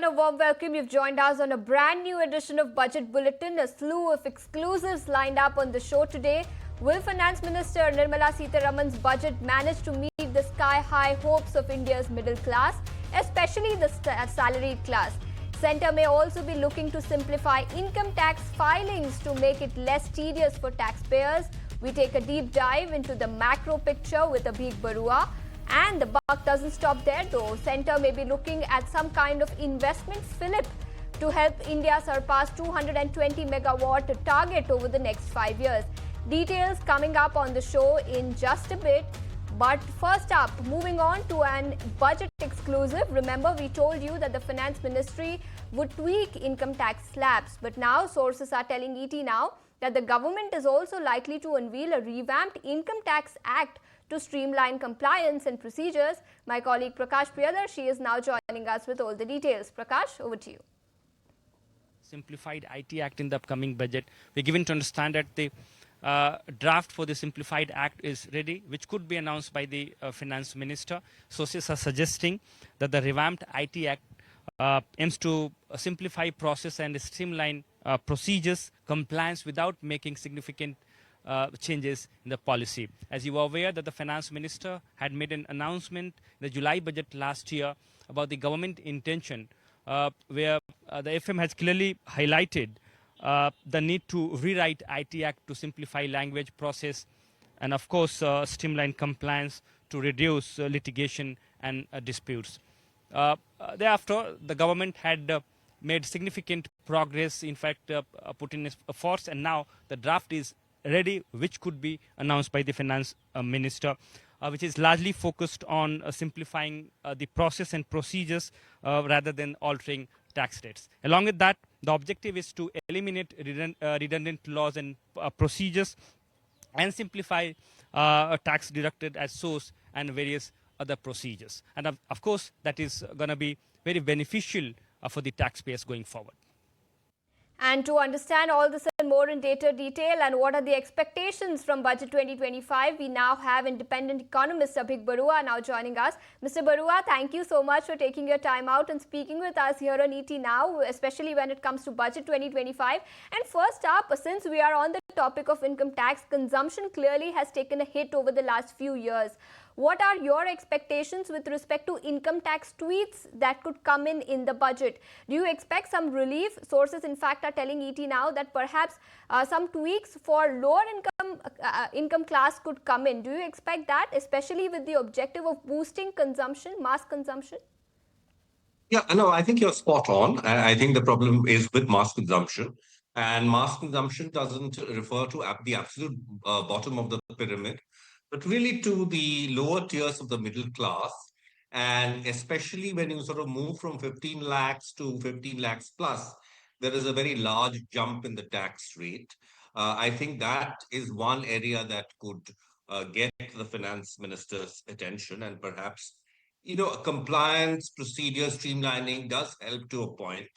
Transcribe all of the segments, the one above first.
everyone, a warm welcome. You've joined us on a brand new edition of Budget Bulletin. A slew of exclusives lined up on the show today. Will Finance Minister Nirmala Sitharaman's budget manage to meet the sky-high hopes of India's middle class, especially the salaried class? Centre may also be looking to simplify income tax filings to make it less tedious for taxpayers. We take a deep dive into the macro picture with Abhik Barua. And the buck doesn't stop there though. Centre may be looking at some kind of investment fillip to help India surpass 220 megawatt target over the next 5 years. Details coming up on the show in just a bit. But first up, moving on to an budget exclusive. Remember, we told you that the Finance Ministry would tweak income tax slabs. But now sources are telling ET now that the government is also likely to unveil a revamped Income Tax Act to streamline compliance and procedures. My colleague Prakash Priyadarshi is now joining us with all the details. Prakash, over to you. Simplified IT Act in the upcoming budget. We're given to understand that the draft for the Simplified Act is ready, which could be announced by the Finance Minister. Sources are suggesting that the revamped IT Act aims to simplify process and streamline procedures, compliance without making significant changes in the policy. As you are aware that the Finance Minister had made an announcement in the July budget last year about the government intention where the FM has clearly highlighted the need to rewrite IT Act to simplify language process and of course streamline compliance to reduce litigation and disputes. Thereafter, the government had made significant progress, in fact put in efforts, and now the draft is ready, which could be announced by the Finance Minister, which is largely focused on simplifying the process and procedures rather than altering tax rates. Along with that, the objective is to eliminate redundant laws and procedures and simplify tax deducted at source and various other procedures. And of course, that is going to be very beneficial for the taxpayers going forward. And to understand all this and more in detail and what are the expectations from Budget 2025, we now have independent economist Abhik Barua now joining us. Mr. Barua, thank you so much for taking your time out and speaking with us here on ET Now, especially when it comes to Budget 2025. And first up, since we are on the topic of income tax, consumption clearly has taken a hit over the last few years. What are your expectations with respect to income tax tweaks that could come in the budget? Do you expect some relief? Sources, in fact, are telling ET now that perhaps some tweaks for lower income class could come in. Do you expect that, especially with the objective of boosting consumption, mass consumption? Yeah, no, I think you're spot on. I think the problem is with mass consumption. And mass consumption doesn't refer to the absolute bottom of the pyramid, but really to the lower tiers of the middle class. And especially when you sort of move from 15 lakhs to 15 lakhs plus, there is a very large jump in the tax rate. I think that is one area that could get the finance minister's attention, and perhaps, compliance, procedure, streamlining does help to a point.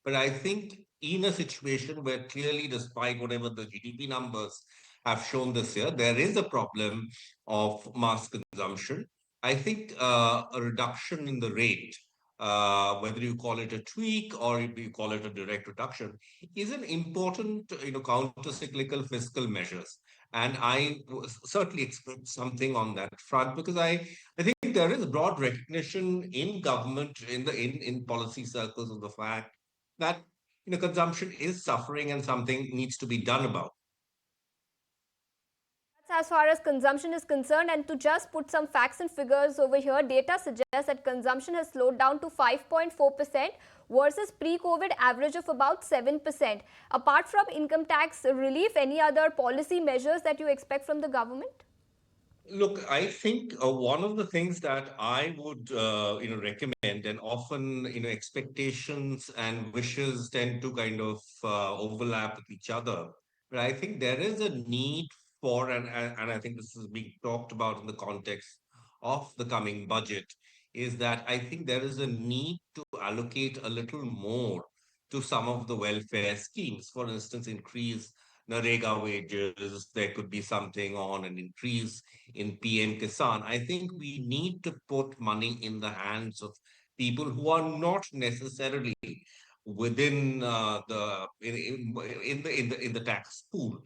But I think in a situation where clearly, despite whatever the GDP numbers have shown this year, there is a problem of mass consumption. I think a reduction in the rate, whether you call it a tweak or you call it a direct reduction, is an important, counter-cyclical fiscal measures. And I certainly expect something on that front, because I think there is broad recognition in government, in policy circles, of the fact that consumption is suffering and something needs to be done about. As far as consumption is concerned, and to just put some facts and figures over here, data suggests that consumption has slowed down to 5.4% versus pre-COVID average of about 7%. Apart from income tax relief, any other policy measures that you expect from the government? Look, I think one of the things that I would, recommend, and often, expectations and wishes tend to kind of overlap with each other. But I think there is a need for, and I think this is being talked about in the context of the coming budget, is that I think there is a need to allocate a little more to some of the welfare schemes. For instance, increase Narega wages, there could be something on an increase in PM Kisan. I think we need to put money in the hands of people who are not necessarily within in the tax pool.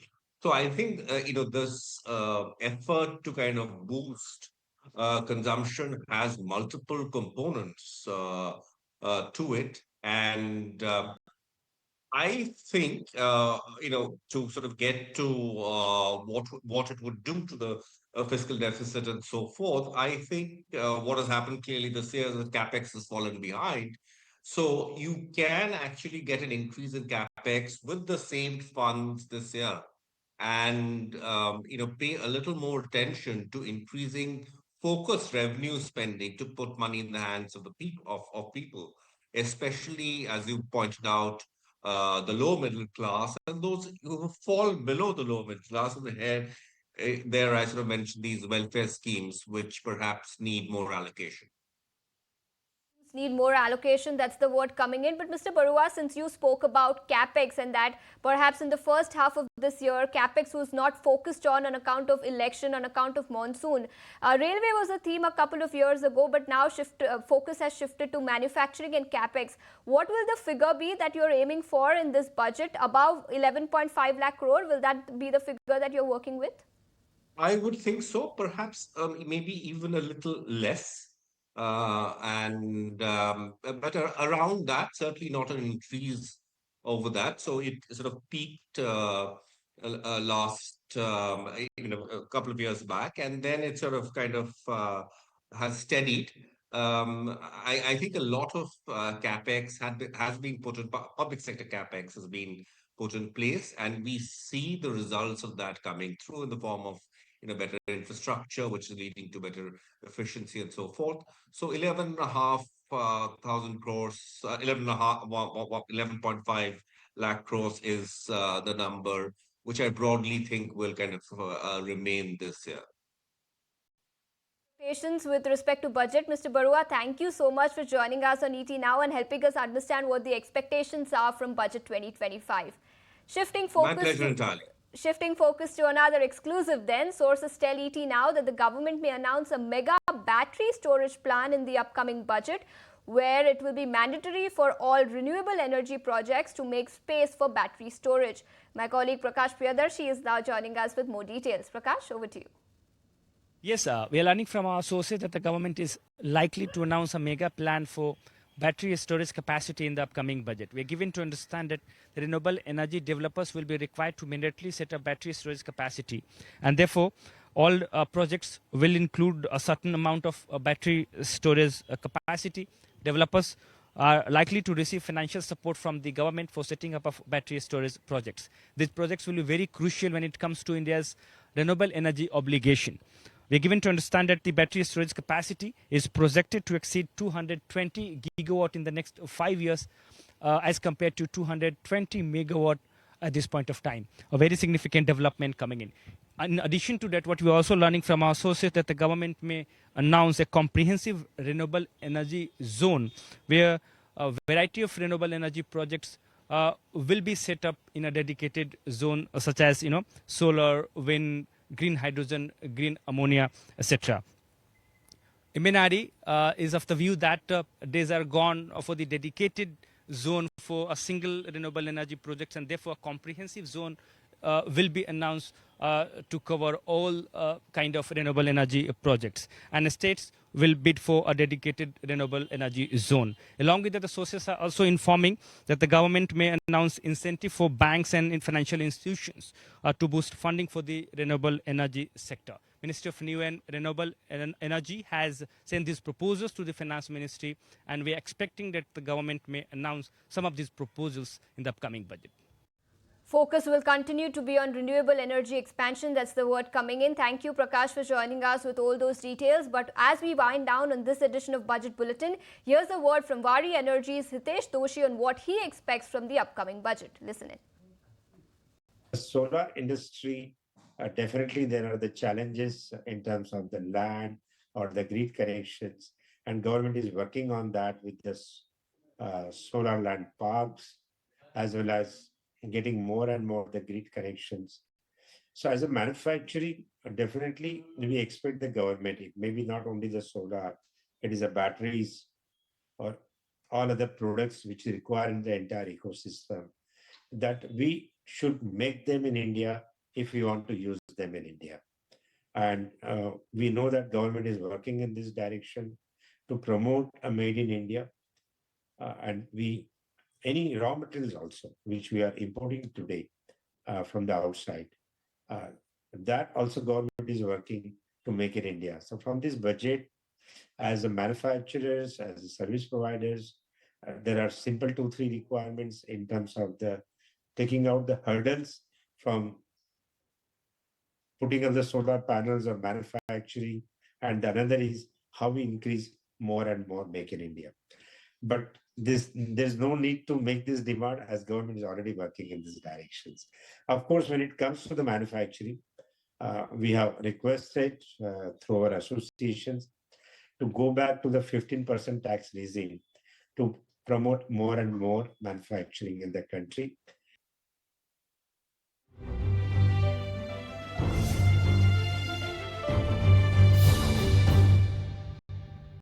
So I think this effort to kind of boost consumption has multiple components to it, and I think to sort of get to what it would do to the fiscal deficit and so forth. I think what has happened clearly this year is that capex has fallen behind. So you can actually get an increase in capex with the same funds this year, and pay a little more attention to increasing focused revenue spending to put money in the hands of the people of people, especially as you pointed out the low middle class and those who fall below the low middle class. And there I sort of mentioned these welfare schemes, which perhaps need more allocation. Need more allocation, that's the word coming in. But Mr. Barua, since you spoke about capex and that perhaps in the first half of this year capex was not focused on account of election, on account of monsoon, railway was a theme a couple of years ago, but now focus has shifted to manufacturing and capex. What will the figure be that you're aiming for in this budget? Above 11.5 lakh crore, will that be the figure that you're working with? I would think so, perhaps maybe even a little less. And but around that, certainly not an increase over that. So it sort of peaked last a couple of years back, and then it sort of kind of has steadied. I think a lot of capex has been put in, public sector capex has been put in place, and we see the results of that coming through in the form of better infrastructure, which is leading to better efficiency and so forth. So 11,500 crores, 11.5 lakh crores is the number, which I broadly think will kind of remain this year. Patience with respect to budget. Mr. Barua, thank you so much for joining us on ET Now and helping us understand what the expectations are from Budget 2025. My pleasure entirely. Shifting focus to another exclusive then, sources tell ET Now that the government may announce a mega battery storage plan in the upcoming budget, where it will be mandatory for all renewable energy projects to make space for battery storage. My colleague Prakash Priyadarshi is now joining us with more details. Prakash, over to you. Yes, we are learning from our sources that the government is likely to announce a mega plan for battery storage capacity in the upcoming budget. We are given to understand that the renewable energy developers will be required to mandatorily set up battery storage capacity, and therefore all projects will include a certain amount of battery storage capacity. Developers are likely to receive financial support from the government for setting up of battery storage projects. These projects will be very crucial when it comes to India's renewable energy obligation. We are given to understand that the battery storage capacity is projected to exceed 220 gigawatt in the next 5 years as compared to 220 megawatt at this point of time. A very significant development coming in. In addition to that, what we are also learning from our sources that the government may announce a comprehensive renewable energy zone where a variety of renewable energy projects will be set up in a dedicated zone, such as solar, wind, green hydrogen, green ammonia, etc. MNRE is of the view that days are gone for the dedicated zone for a single renewable energy project, and therefore a comprehensive zone will be announced to cover all kind of renewable energy projects, and states will bid for a dedicated renewable energy zone. Along with that, the sources are also informing that the government may announce incentive for banks and financial institutions to boost funding for the renewable energy sector. Ministry of New and Renewable Energy has sent these proposals to the Finance Ministry, and we are expecting that the government may announce some of these proposals in the upcoming budget. Focus will continue to be on renewable energy expansion. That's the word coming in. Thank you, Prakash, for joining us with all those details. But as we wind down on this edition of Budget Bulletin, here's a word from Vari Energy's Hitesh Doshi on what he expects from the upcoming budget. Listen in. The solar industry, definitely there are the challenges in terms of the land or the grid connections, and government is working on that with this solar land parks, as well as getting more and more the grid connections. So as a manufacturing, definitely we expect the government, it may be not only the solar, it is the batteries, or all other products which require in the entire ecosystem, that we should make them in India if we want to use them in India. And we know that government is working in this direction to promote a made in India. And any raw materials also, which we are importing today from the outside, that also government is working to make it India. So from this budget, as a manufacturers, as a service providers, there are simple 2-3 requirements in terms of the taking out the hurdles from putting up the solar panels or manufacturing, and another is how we increase more and more make in India. But there's no need to make this demand, as government is already working in these directions. Of course, when it comes to the manufacturing, we have requested through our associations to go back to the 15% tax regime to promote more and more manufacturing in the country.